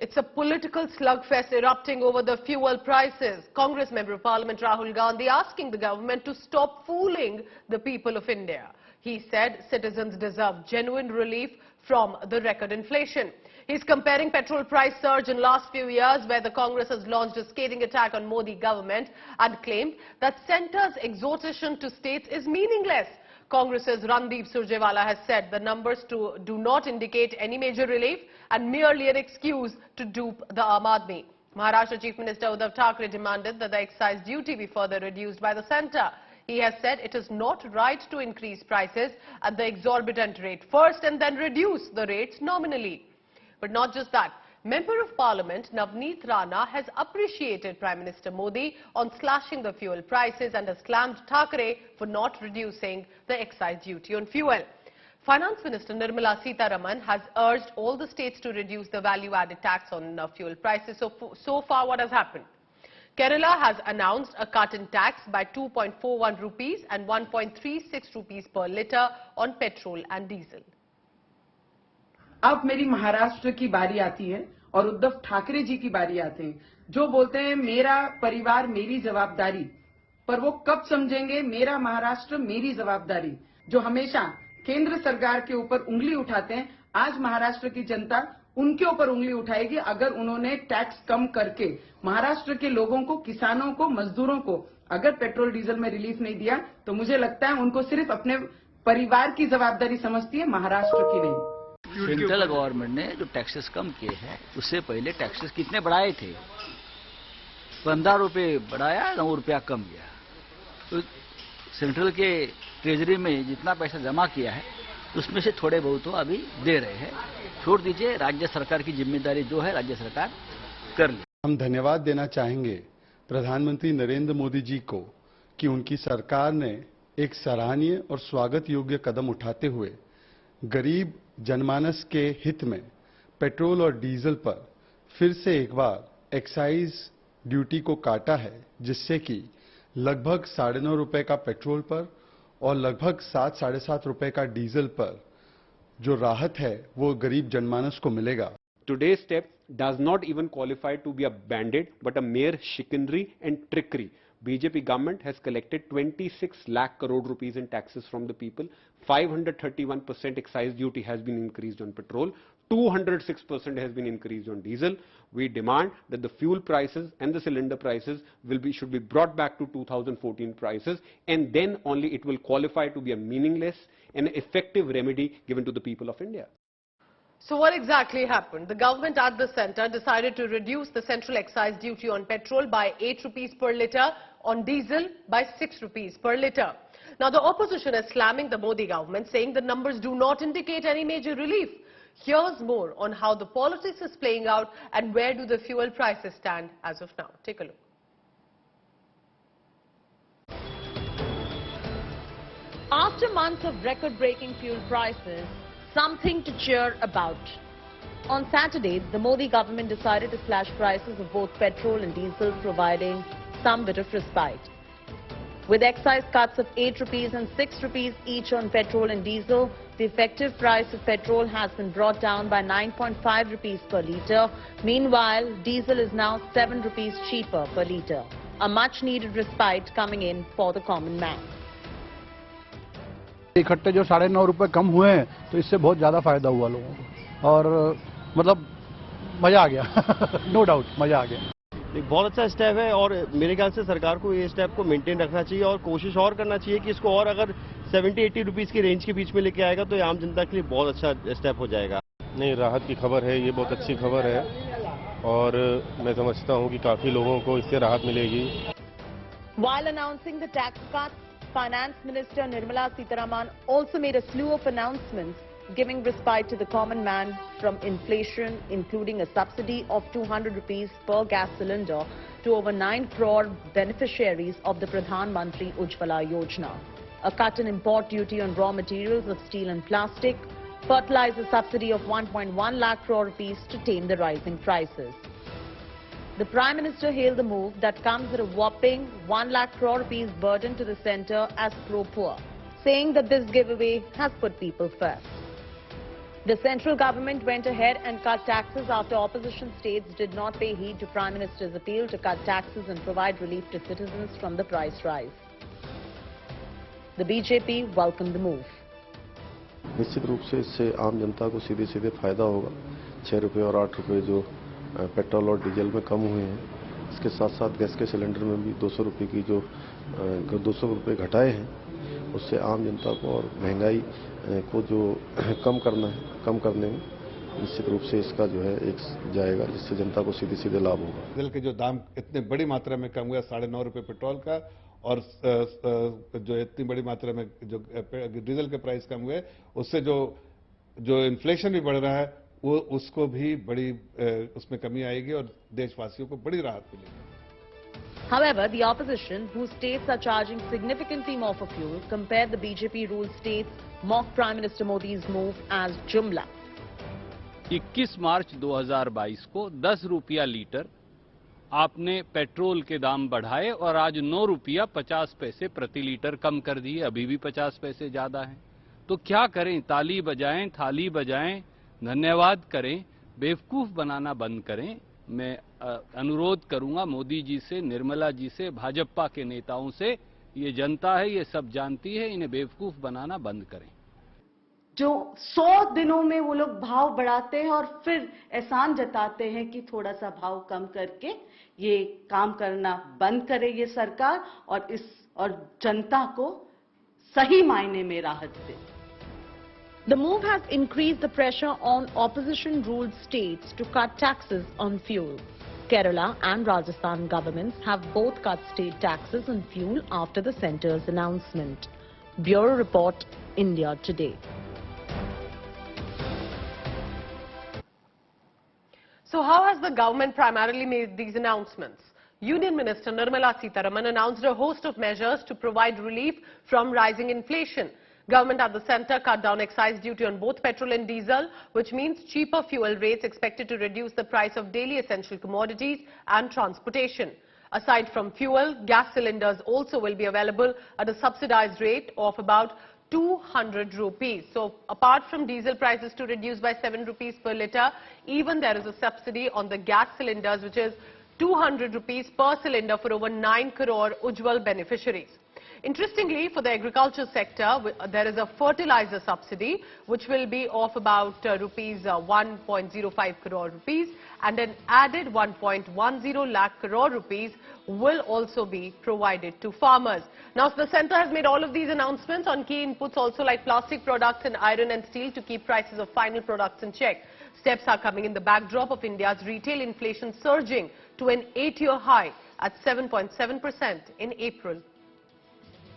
It's a political slugfest erupting over the fuel prices. Congress Member of Parliament Rahul Gandhi asking the government to stop fooling the people of India. He said citizens deserve genuine relief from the record inflation. He's comparing petrol price surge in last few years where the Congress has launched a scathing attack on Modi government and claimed that centre's exhortation to states is meaningless. Congress's Randeep Surjewala has said the numbers do not indicate any major relief and merely an excuse to dupe the Aam Aadmi. Maharashtra Chief Minister Uddhav Thackeray demanded that the excise duty be further reduced by the centre. He has said it is not right to increase prices at the exorbitant rate first and then reduce the rates nominally. But not just that. Member of Parliament Navneet Rana has appreciated Prime Minister Modi on slashing the fuel prices and has slammed Thackeray for not reducing the excise duty on fuel. Finance Minister Nirmala Sitharaman has urged all the states to reduce the value-added tax on fuel prices. So far, what has happened? Kerala has announced a cut in tax by 2.41 rupees and 1.36 rupees per litre on petrol and diesel. अब मेरी महाराष्ट्र की बारी आती है और उद्धव ठाकरे जी की बारी आते हैं जो बोलते हैं मेरा परिवार मेरी जवाबदारी, पर वो कब समझेंगे मेरा महाराष्ट्र मेरी जवाबदारी, जो हमेशा केंद्र सरकार के ऊपर उंगली उठाते हैं। आज महाराष्ट्र की जनता उनके ऊपर उंगली उठाएगी अगर उन्होंने टैक्स कम करके महाराष्ट्र के लोगों को, किसानों को, मजदूरों को अगर पेट्रोल डीजल में रिलीफ नहीं दिया तो मुझे लगता है उनको सिर्फ अपने परिवार की जवाबदारी समझती है, महाराष्ट्र की नहीं। सेंट्रल गवर्नमेंट ने जो टैक्सेस कम किए हैं उससे पहले टैक्सेस कितने बढ़ाए थे? 15 रुपए बढ़ाया, 9 रुपया कम किया। तो सेंट्रल के ट्रेजरी में जितना पैसा जमा किया है उसमें से थोड़े बहुत तो अभी दे रहे हैं। छोड़ दीजिए, राज्य सरकार की जिम्मेदारी जो है राज्य सरकार कर ले। हम धन्यवाद देना चाहेंगे प्रधानमंत्री नरेंद्र मोदी जी को कि उनकी सरकार ने एक सराहनीय और स्वागत योग्य कदम उठाते हुए गरीब जनमानस के हित में पेट्रोल और डीजल पर फिर से एक बार एक्साइज ड्यूटी को काटा है, जिससे कि लगभग 9.5 रुपए का पेट्रोल पर और लगभग 7-7.5 रुपए का डीजल पर जो राहत है वो गरीब जनमानस को मिलेगा। Today's step does not even qualify to be a band-aid but a mere chicanery and trickery. BJP government has collected 26 lakh crore rupees in taxes from the people. 531% excise duty has been increased on petrol. 206% has been increased on diesel. We demand that the fuel prices and the cylinder prices should be brought back to 2014 prices, and then only it will qualify to be a meaningless and effective remedy given to the people of India. So what exactly happened? The government at the centre decided to reduce the central excise duty on petrol by 8 rupees per litre, on diesel by 6 rupees per litre. Now the opposition is slamming the Modi government, saying the numbers do not indicate any major relief. Here's more on how the politics is playing out and where do the fuel prices stand as of now. Take a look. After months of record-breaking fuel prices, something to cheer about. On Saturday, the Modi government decided to slash prices of both petrol and diesel, providing some bit of respite. With excise cuts of 8 rupees and 6 rupees each on petrol and diesel, the effective price of petrol has been brought down by 9.5 rupees per litre. Meanwhile, diesel is now 7 rupees cheaper per litre. A much-needed respite coming in for the common man. इकट्ठे जो 9.5 रुपए कम हुए हैं तो इससे बहुत ज़्यादा फायदा हुआ लोगों को और मतलब मज़ा आ गया नो डाउट मज़ा आ गया। एक बहुत अच्छा स्टेप है और मेरे ख्याल से सरकार को ये स्टेप को मेंटेन रखना चाहिए और कोशिश और करना चाहिए कि इसको और अगर 70-80 रुपीस की रेंज के बीच में लेके आएगा तो ये आम जनता के लिए बहुत अच्छा स्टेप हो जाएगा। नहीं, राहत की खबर है, ये बहुत अच्छी खबर है और मैं समझता हूँ कि काफ़ी लोगों को इससे राहत मिलेगी। While announcing the tax cuts, Finance Minister Nirmala Sitharaman also made a slew of announcements giving respite to the common man from inflation, including a subsidy of 200 rupees per gas cylinder to over 9 crore beneficiaries of the Pradhan Mantri Ujjwala Yojana, a cut in import duty on raw materials of steel and plastic, fertilizer subsidy of 1.1 lakh crore rupees to tame the rising prices. The Prime Minister hailed the move that comes at a whopping 1 lakh crore rupees burden to the centre as pro-poor, saying that this giveaway has put people first. The central government went ahead and cut taxes after opposition states did not pay heed to Prime Minister's appeal to cut taxes and provide relief to citizens from the price rise. The BJP welcomed the move. निश्चित रूप से इससे आम जनता को सीधे सीधे फायदा होगा। 6 रुपये और 8 रुपये जो पेट्रोल और डीजल में कम हुए हैं, इसके साथ साथ गैस के सिलेंडर में भी 200 रुपये की जो 200 रुपये घटाए हैं, उससे आम जनता को और महंगाई को जो कम करने में निश्चित रूप से इसका जो है एक जाएगा, जिससे जनता को सीधे सीधे लाभ होगा। डीजल के जो दाम इतने बड़ी मात्रा में कम हुआ, 9.5 रुपये पेट्रोल का, और जो इतनी बड़ी मात्रा में जो डीजल के प्राइस कम हुए, उससे जो इन्फ्लेशन भी बढ़ रहा है, वो उसको भी बड़ी उसमें कमी आएगी और देशवासियों को बड़ी राहत मिलेगी। However, the opposition, whose states are charging significantly more for fuel, compared the BJP-ruled states, mocked Prime Minister Modi's move as jumla. 21 मार्च 2022 को 10 रुपया लीटर आपने पेट्रोल के दाम बढ़ाए और आज 9 रुपया 50 पैसे प्रति लीटर कम कर दिए, अभी भी 50 पैसे ज्यादा हैं। तो क्या करें? ताली बजाएं, थाली बजाएं, धन्यवाद करें, बेवकूफ बनाना बंद करें। मैं अनुरोध करूंगा मोदी जी से, निर्मला जी से, भाजपा के नेताओं से, ये जनता है, ये सब जानती है, इन्हें बेवकूफ बनाना बंद करें। जो 100 दिनों में वो लोग भाव बढ़ाते हैं और फिर एहसान जताते हैं कि थोड़ा सा भाव कम करके ये काम करना बंद करे ये सरकार, और जनता को सही मायने में राहत दे। The move has increased the pressure on opposition-ruled states to cut taxes on fuel. Kerala and Rajasthan governments have both cut state taxes on fuel after the centre's announcement. Bureau Report, India Today. So how has the government primarily made these announcements? Union Minister Nirmala Sitharaman announced a host of measures to provide relief from rising inflation. Government at the centre cut down excise duty on both petrol and diesel, which means cheaper fuel rates expected to reduce the price of daily essential commodities and transportation. Aside from fuel, gas cylinders also will be available at a subsidized rate of about 200 rupees. So apart from diesel prices to reduce by 7 rupees per litre, even there is a subsidy on the gas cylinders, which is 200 rupees per cylinder for over 9 crore Ujjwal beneficiaries. Interestingly, for the agriculture sector, there is a fertilizer subsidy which will be of about rupees 1.05 crore rupees, and an added 1.10 lakh crore rupees will also be provided to farmers. Now, the centre has made all of these announcements on key inputs also like plastic products and iron and steel to keep prices of final products in check. Steps are coming in the backdrop of India's retail inflation surging to an 8-year high at 7.7% in April.